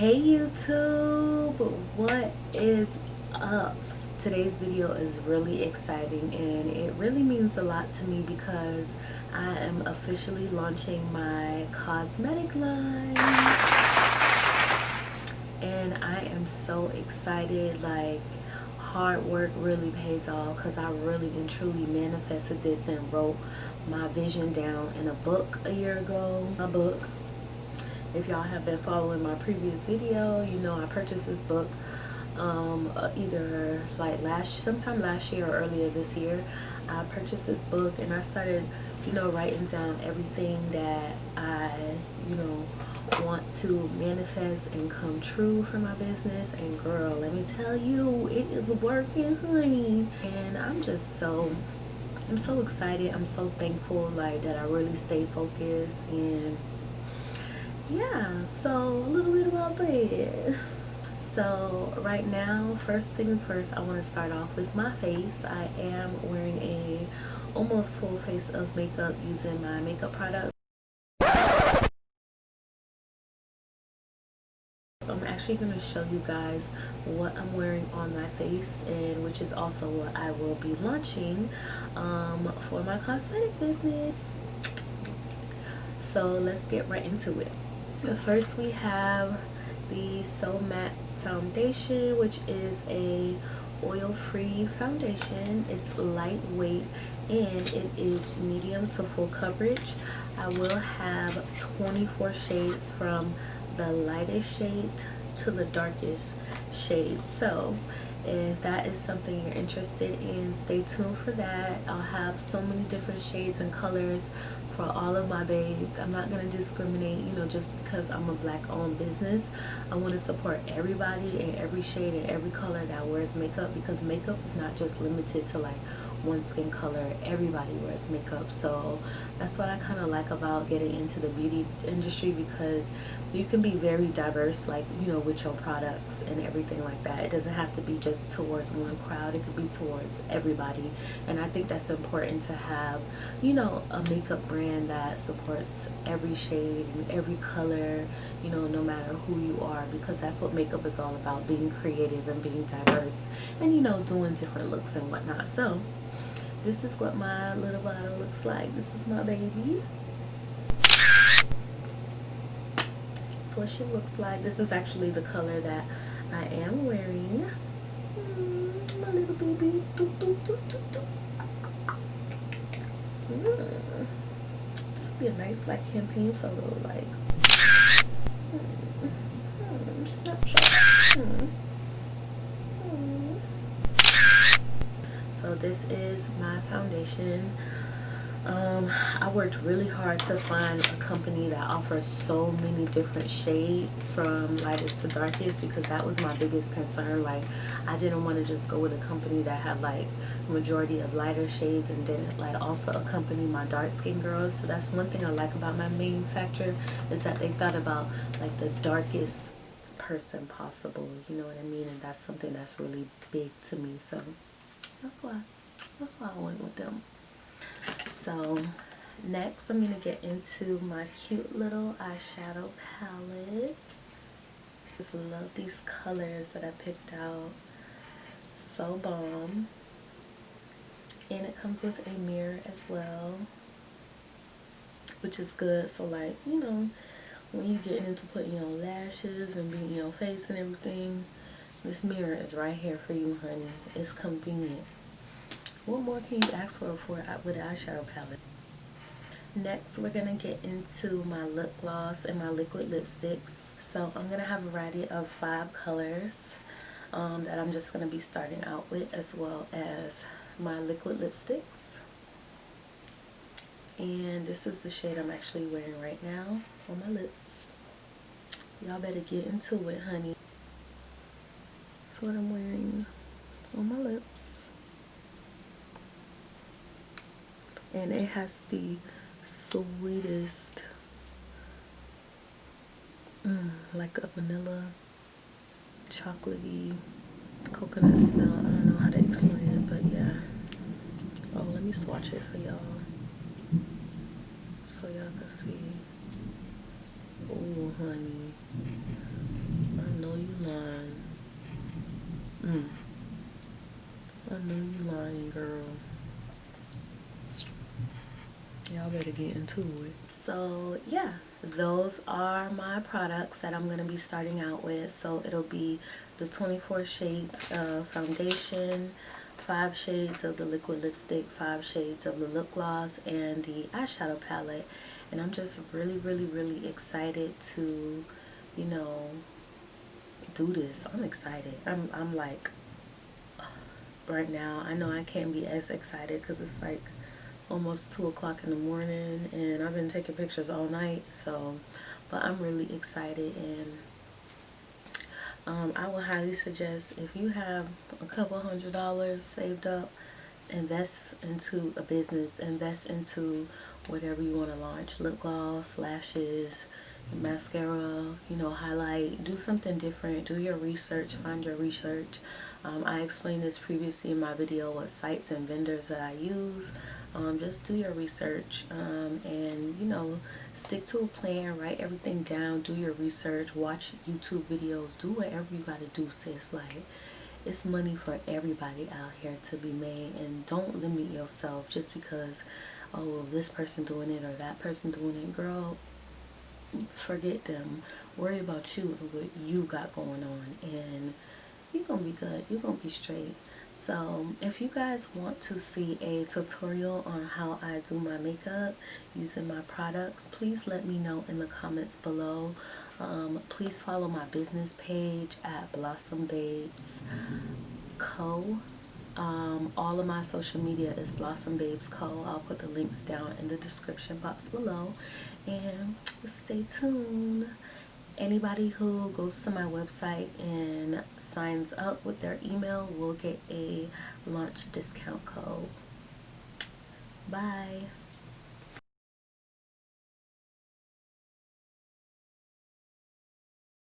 Hey YouTube, what is up? Today's video is really exciting and it really means a lot to me because I am officially launching my cosmetic line and I am so excited. Like, hard work really pays off because I really and truly manifested this and wrote my vision down in a book a year ago. My book, if y'all have been following my previous video, you know I purchased this book either like sometime last year or earlier this year. I purchased this book and I started, writing down everything that I, want to manifest and come true for my business. And girl, let me tell you, it is working, honey. And I'm so excited. I'm so thankful, like, that I really stay focused. And yeah, so a little bit about that. So right now, first things first, I want to start off with my face. I am wearing a almost full face of makeup using my makeup product. So I'm actually going to show you guys what I'm wearing on my face, and which is also what I will be launching for my cosmetic business. So let's get right into it. First we have the So Matte foundation, which is a oil-free foundation. It's lightweight and it is medium to full coverage. I will have 24 shades from the lightest shade to the darkest shade. So if that is something you're interested in, stay tuned for that. I'll have so many different shades and colors for all of my babes. I'm not going to discriminate, just because I'm a black owned business. I want to support everybody in every shade and every color that wears makeup, because makeup is not just limited to like one skin color. Everybody wears makeup. So that's what I kind of like about getting into the beauty industry, because you can be very diverse, like, with your products and everything like that. It doesn't have to be just towards one crowd. It could be towards everybody. And I think that's important to have, a makeup brand that supports every shade and every color, no matter who you are, because that's what makeup is all about, being creative and being diverse and, doing different looks and whatnot. So this is what my little bottle looks like. This is my baby. That's what she looks like. This is actually the color that I am wearing. My little baby. This would be a nice like campaign photo, like Snapchat. So this is my foundation. I worked really hard to find a company that offers so many different shades from lightest to darkest, because that was my biggest concern. Like, I didn't want to just go with a company that had like majority of lighter shades and then like also accompany my dark skin girls. So that's one thing I like about my manufacturer, is that they thought about like the darkest person possible, you know what I mean? And that's something that's really big to me. So that's why I went with them. So next I'm going to get into my cute little eyeshadow palette. Just love these colors that I picked out. So bomb. And it comes with a mirror as well, which is good. So like, when you getting into putting your lashes and being your face and everything, this mirror is right here for you, honey. It's convenient. What more can you ask for with an eyeshadow palette? Next, we're going to get into my lip gloss and my liquid lipsticks. So I'm going to have a variety of 5 colors that I'm just going to be starting out with, as well as my liquid lipsticks. And this is the shade I'm actually wearing right now on my lips. Y'all better get into it, honey. That's what I'm wearing on my lips. And it has the sweetest, like a vanilla, chocolatey, coconut smell. I don't know how to explain it, but yeah. Oh, let me swatch it for y'all so y'all can see. Oh, honey. lying. Mm. I know you lying, girl. Y'all better get into it. So yeah, those are my products that I'm going to be starting out with. So it'll be the 24 shades of foundation, 5 shades of the liquid lipstick, 5 shades of the lip gloss, and the eyeshadow palette. And I'm just really excited to, you know, do this. I'm excited. I'm like, right now, I know I can't be as excited because it's like almost 2 o'clock in the morning and I've been taking pictures all night. So, but I'm really excited, and I would highly suggest, if you have a couple $100 saved up, invest into a business, invest into whatever you want to launch. Lip gloss, lashes, mascara, you know, highlight. Do something different. Do your research. Find your research. I explained this previously in my video, what sites and vendors that I use. Just do your research, and you know, stick to a plan. Write everything down. Do your research. Watch YouTube videos. Do whatever you gotta do, sis. Like, it's money for everybody out here to be made, and don't limit yourself just because, oh, this person doing it or that person doing it. Girl, forget them. Worry about you and what you got going on, and you're gonna be good. You're gonna be straight. So if you guys want to see a tutorial on how I do my makeup using my products, please let me know in the comments below. Please follow my business page at Blossom Babes Co. All of my social media is Blossom Babes Co. I'll put the links down in the description box below, and stay tuned. Anybody who goes to my website and signs up with their email will get a launch discount code. Bye.